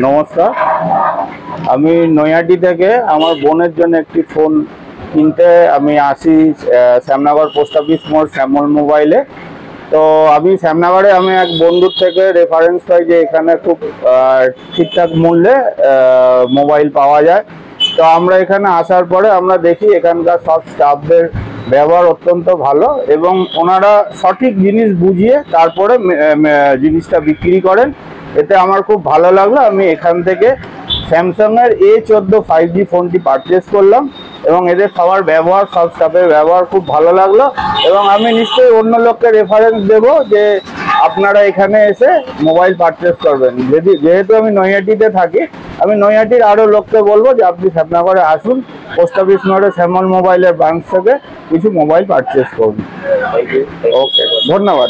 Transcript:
নমস্কার, আমি নৈহাটি থেকে আমার বোনের জন্য একটি ফোন কিনতে আমি আসি শ্যামনগর পোস্ট অফিস মোড় শ্যামল মোবাইলে। তো আমি শ্যামনগরে আমি এক বন্ধুর থেকে রেফারেন্স পাই যে এখানে খুব ঠিকঠাক মূল্যে মোবাইল পাওয়া যায়। তো আমরা এখানে আসার পরে আমরা দেখি এখানকার সব স্টাফদের ব্যবহার অত্যন্ত ভালো এবং ওনারা সঠিক জিনিস বুঝিয়ে তারপরে জিনিসটা বিক্রি করেন। এতে আমার খুব ভালো লাগলো। আমি এখান থেকে স্যামসাংয়ের A14 5G ফোনটি পারচেস করলাম এবং এদের সবার ব্যবহার, সব স্টাফের ব্যবহার খুব ভালো লাগলো এবং আমি নিশ্চয়ই অন্য লোককে রেফারেন্স দেবো যে আপনারা এখানে এসে মোবাইল পারচেস করবেন। যেহেতু আমি নৈহাটিতে থাকি, আমি নৈহাটির আরও লোককে বলবো যে আপনি শ্যামনগরে আসুন, পোস্ট অফিস মোড়ে শ্যামল মোবাইলের ব্রাঞ্চ থেকে কিছু মোবাইল পারচেস করুন। ওকে, ধন্যবাদ।